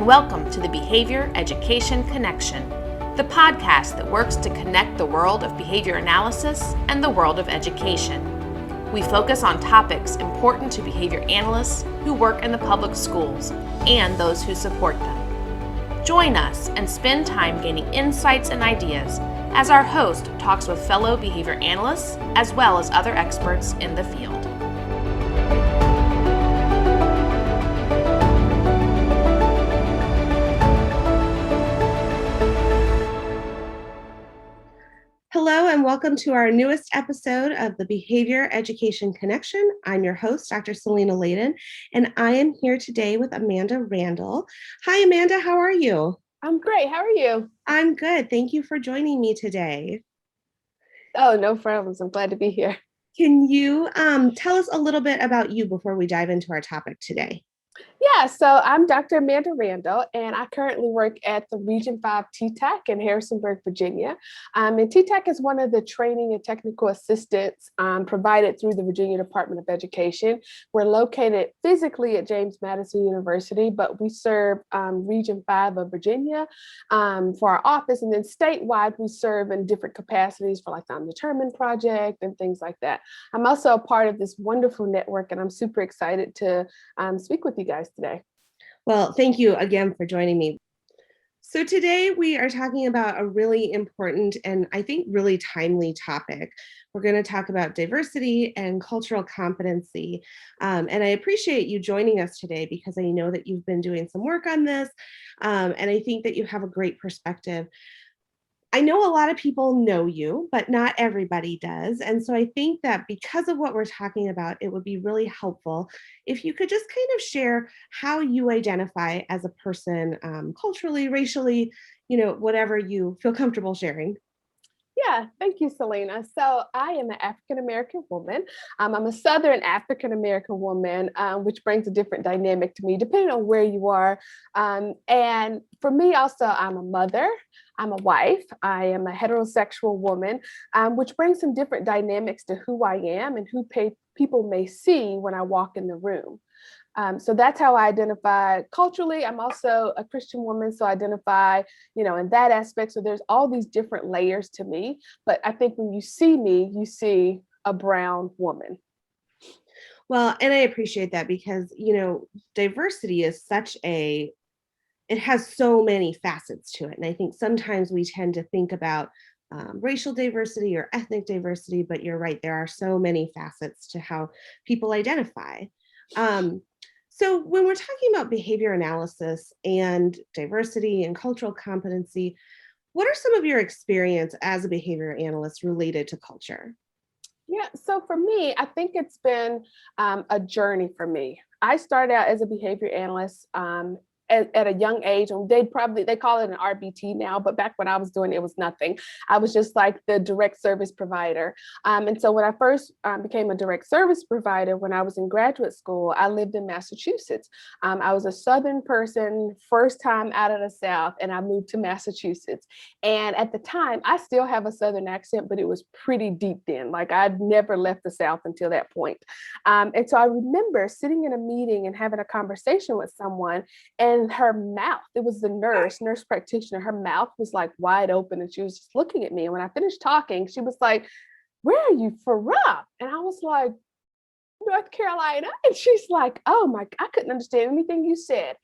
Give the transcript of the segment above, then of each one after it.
welcome to the Behavior Education Connection, the podcast that works to connect the world of behavior analysis and the world of education. We focus on topics important to behavior analysts who work in the public schools and those who support them. Join us and spend time gaining insights and ideas as our host talks with fellow behavior analysts as well as other experts in the field. Hello and welcome to our newest episode of the Behavior Education Connection. I'm your host, Dr. Selena Layden, and I am here today with Amanda Randall. Hi, Amanda. How are you? I'm great. How are you? I'm good. Thank you for joining me today. Oh, no problems. I'm glad to be here. Can you tell us a little bit about you before we dive into our topic today? Yeah, so I'm Dr. Amanda Randall, and I currently work at the Region 5 TTAC in Harrisonburg, Virginia. And TTAC is one of the training and technical assistants provided through the Virginia Department of Education. We're located physically at James Madison University, but we serve Region 5 of Virginia for our office, and then statewide we serve in different capacities for like the Undetermined Project and things like that. I'm also a part of this wonderful network, and I'm super excited to speak with you guys today. Well, thank you again for joining me. So today we are talking about a really important and I think really timely topic. We're going to talk about diversity and cultural competency. And I appreciate you joining us today because I know that you've been doing some work on this. And I think that you have a great perspective. I know a lot of people know you, but not everybody does. And so I think that because of what we're talking about, it would be really helpful if you could just kind of share how you identify as a person, culturally, racially, whatever you feel comfortable sharing. Yeah, thank you, Selena. So I am an African-American woman. I'm a Southern African-American woman, which brings a different dynamic to me, depending on where you are. And for me also, I'm a mother, I'm a wife, I am a heterosexual woman, which brings some different dynamics to who I am and who people may see when I walk in the room. So that's how I identify culturally. I'm also a Christian woman, so I identify, in that aspect. So there's all these different layers to me. But I think when you see me, you see a brown woman. Well, and I appreciate that because, diversity is it has so many facets to it. And I think sometimes we tend to think about racial diversity or ethnic diversity, but you're right, there are so many facets to how people identify. So when we're talking about behavior analysis and diversity and cultural competency, what are some of your experience as a behavior analyst related to culture? Yeah, so for me, I think it's been a journey for me. I started out as a behavior analyst at a young age, and they call it an RBT now, but back when I was doing it, it was nothing. I was just like the direct service provider. And so when I first became a direct service provider, when I was in graduate school, I lived in Massachusetts. I was a Southern person, first time out of the South, and I moved to Massachusetts. And at the time, I still have a Southern accent, but it was pretty deep then. Like I'd never left the South until that point. And so I remember sitting in a meeting and having a conversation with someone, and her mouth, it was the nurse practitioner, her mouth was like wide open and she was just looking at me. And when I finished talking, she was like, "Where are you from?" And I was like, "North Carolina." And she's like, "Oh my, I couldn't understand anything you said."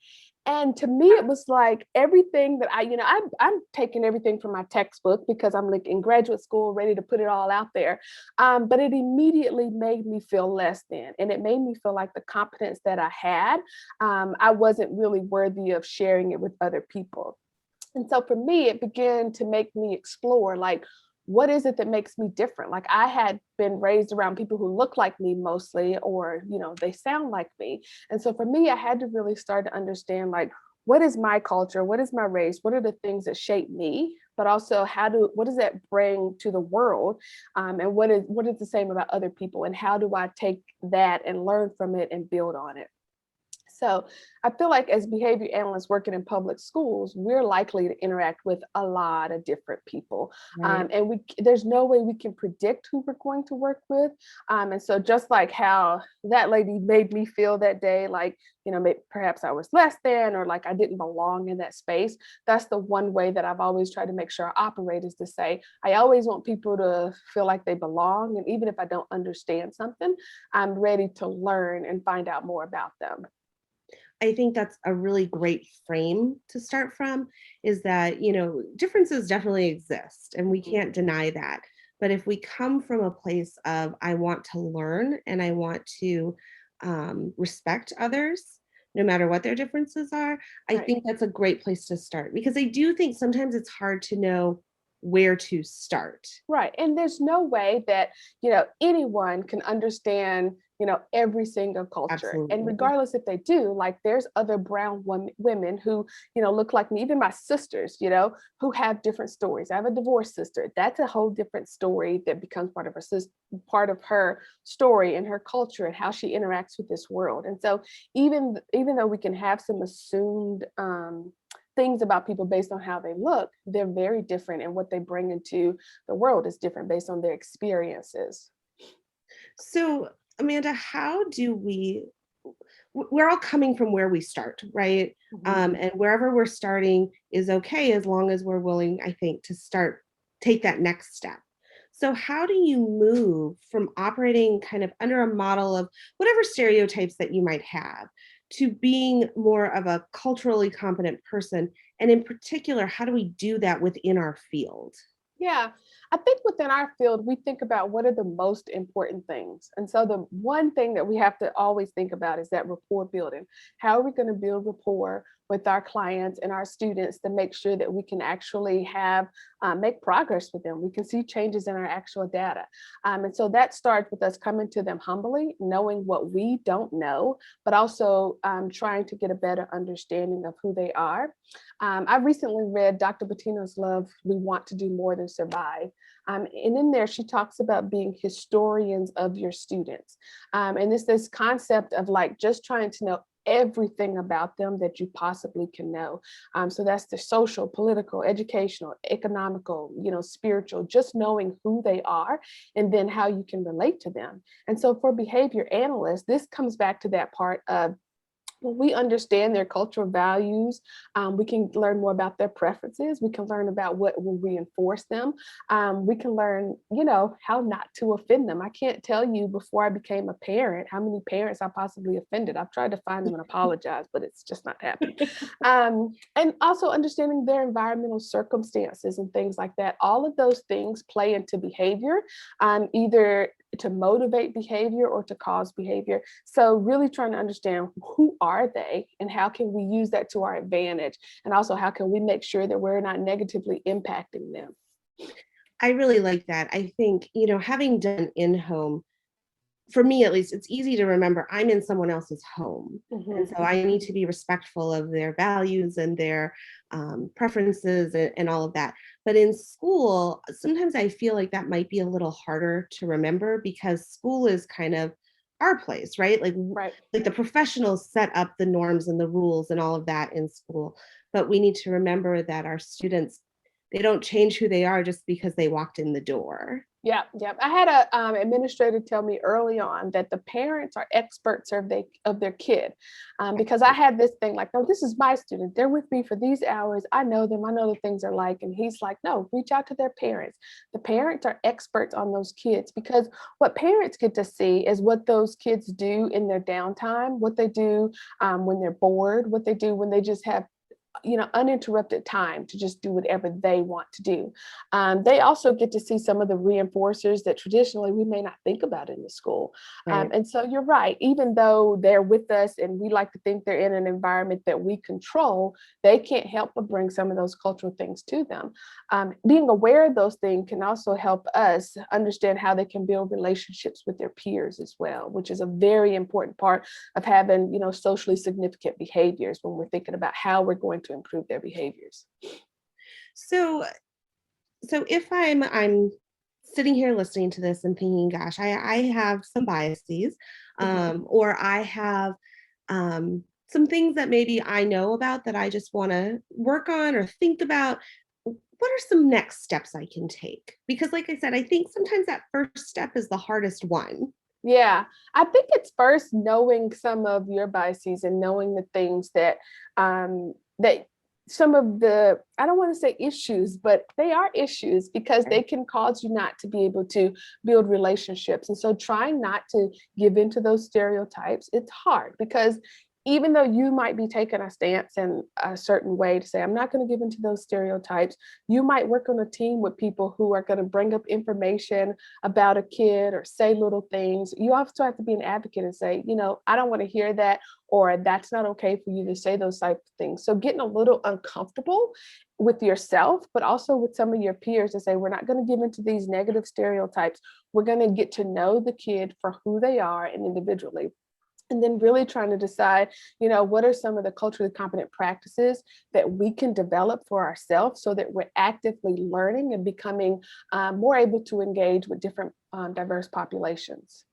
And to me, it was like everything that I'm taking everything from my textbook because I'm like in graduate school, ready to put it all out there. But it immediately made me feel less than, and it made me feel like the competence that I had, I wasn't really worthy of sharing it with other people. And so for me, it began to make me explore, like, what is it that makes me different? Like I had been raised around people who look like me mostly, or, they sound like me. And so for me, I had to really start to understand, like, what is my culture? What is my race? What are the things that shape me? But also what does that bring to the world? And what is the same about other people? And how do I take that and learn from it and build on it? So I feel like as behavior analysts working in public schools, we're likely to interact with a lot of different people. Right. And there's no way we can predict who we're going to work with. And so just like how that lady made me feel that day, like, perhaps I was less than, or like I didn't belong in that space. That's the one way that I've always tried to make sure I operate, is to say, I always want people to feel like they belong. And even if I don't understand something, I'm ready to learn and find out more about them. I think that's a really great frame to start from, is that, differences definitely exist and we can't deny that. But if we come from a place of, I want to learn and I want to respect others, no matter what their differences are, I Right. think that's a great place to start, because I do think sometimes it's hard to know where to start. Right. And there's no way that, anyone can understand, every single culture. And Absolutely. regardless if they do, like there's other brown women who, look like me, even my sisters, who have different stories. I have a divorced sister. That's a whole different story that becomes part of her story and her culture and how she interacts with this world. And so even though we can have some assumed things about people based on how they look, they're very different, and what they bring into the world is different based on their experiences. So, Amanda, we're all coming from where we start, right? Mhm. And wherever we're starting is okay, as long as we're willing, I think, take that next step. So how do you move from operating kind of under a model of whatever stereotypes that you might have, to being more of a culturally competent person? And in particular, how do we do that within our field? Yeah, I think within our field, we think about what are the most important things. And so the one thing that we have to always think about is that rapport building. How are we going to build rapport with our clients and our students to make sure that we can actually make progress with them? We can see changes in our actual data. And so that starts with us coming to them humbly, knowing what we don't know, but also trying to get a better understanding of who they are. I recently read Dr. Bettina's Love, We Want to Do More Than Survive. And in there, she talks about being historians of your students. And it's this concept of like just trying to know everything about them that you possibly can know. So that's the social, political, educational, economical, spiritual, just knowing who they are and then how you can relate to them. And so for behavior analysts, this comes back to that part of, when we understand their cultural values, we can learn more about their preferences. We can learn about what will reinforce them. We can learn, how not to offend them. I can't tell you before I became a parent how many parents I possibly offended. I've tried to find them and apologize, but it's just not happening. And also understanding their environmental circumstances and things like that. All of those things play into behavior, either to motivate behavior or to cause behavior. So really trying to understand, who are they and how can we use that to our advantage? And also, how can we make sure that we're not negatively impacting them? I really like that. I think, having done in-home, for me at least, it's easy to remember I'm in someone else's home. And Mhm. so I need to be respectful of their values and their preferences and all of that. But in school, sometimes I feel like that might be a little harder to remember, because school is kind of our place, right? Right. Like the professionals set up the norms and the rules and all of that in school. But we need to remember that our students, they don't change who they are just because they walked in the door. Yeah, yeah. I had a administrator tell me early on that the parents are experts of their kid, because I had this thing like, no, this is my student. They're with me for these hours. I know them. I know the things they're like. And he's like, no, reach out to their parents. The parents are experts on those kids, because what parents get to see is what those kids do in their downtime, what they do when they're bored, what they do when they just have uninterrupted time to just do whatever they want to do. They also get to see some of the reinforcers that traditionally we may not think about in the school. Right. And so you're right, even though they're with us and we like to think they're in an environment that we control, they can't help but bring some of those cultural things to them. Being aware of those things can also help us understand how they can build relationships with their peers as well, which is a very important part of having, socially significant behaviors when we're thinking about how we're going to improve their behaviors. So if I'm sitting here listening to this and thinking, gosh, I have some biases, Mhm. or I have some things that maybe I know about that I just want to work on or think about. What are some next steps I can take? Because, like I said, I think sometimes that first step is the hardest one. Yeah, I think it's first knowing some of your biases and knowing the things that some of the, I don't want to say issues, but they are issues because they can cause you not to be able to build relationships. And so trying not to give into those stereotypes, it's hard because even though you might be taking a stance in a certain way to say, I'm not going to give into those stereotypes, you might work on a team with people who are going to bring up information about a kid or say little things. You also have to be an advocate and say, I don't want to hear that, or that's not okay for you to say those type of things. So getting a little uncomfortable with yourself, but also with some of your peers to say, we're not going to give into these negative stereotypes. We're going to get to know the kid for who they are and individually. And then really trying to decide, what are some of the culturally competent practices that we can develop for ourselves so that we're actively learning and becoming more able to engage with different diverse populations.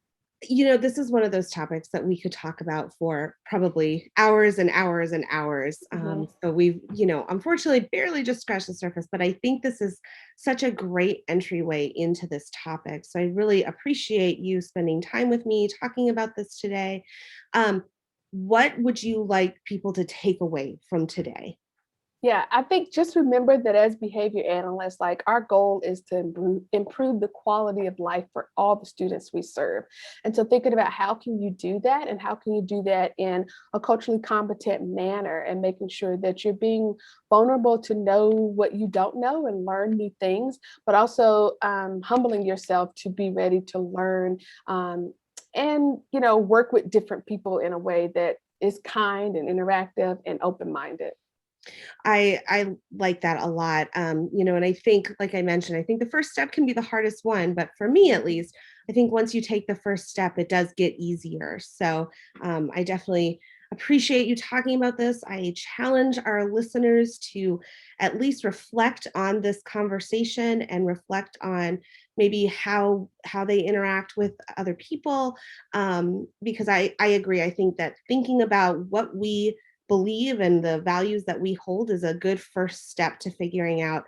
This is one of those topics that we could talk about for probably hours and hours and hours. So we've, unfortunately barely just scratched the surface, but I think this is such a great entryway into this topic. So I really appreciate you spending time with me talking about this today. What would you like people to take away from today? Yeah, I think just remember that as behavior analysts, like our goal is to improve the quality of life for all the students we serve. And so thinking about how can you do that and how can you do that in a culturally competent manner and making sure that you're being vulnerable to know what you don't know and learn new things, but also humbling yourself to be ready to learn and, work with different people in a way that is kind and interactive and open-minded. I like that a lot. And I think, like I mentioned, I think the first step can be the hardest one, but for me at least, I think once you take the first step, it does get easier. So I definitely appreciate you talking about this. I challenge our listeners to at least reflect on this conversation and reflect on maybe how they interact with other people. Because I agree. I think that thinking about what we believe and the values that we hold is a good first step to figuring out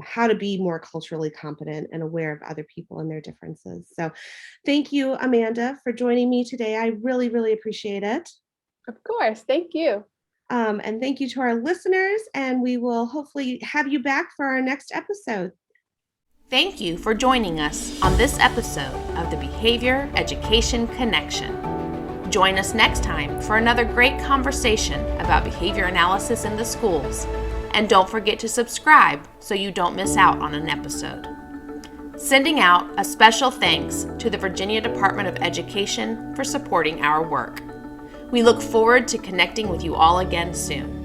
how to be more culturally competent and aware of other people and their differences. So thank you, Amanda, for joining me today. I really, really appreciate it. Of course. Thank you. And thank you to our listeners, and we will hopefully have you back for our next episode. Thank you for joining us on this episode of the Behavior Education Connection. Join us next time for another great conversation about behavior analysis in the schools. And don't forget to subscribe so you don't miss out on an episode. Sending out a special thanks to the Virginia Department of Education for supporting our work. We look forward to connecting with you all again soon.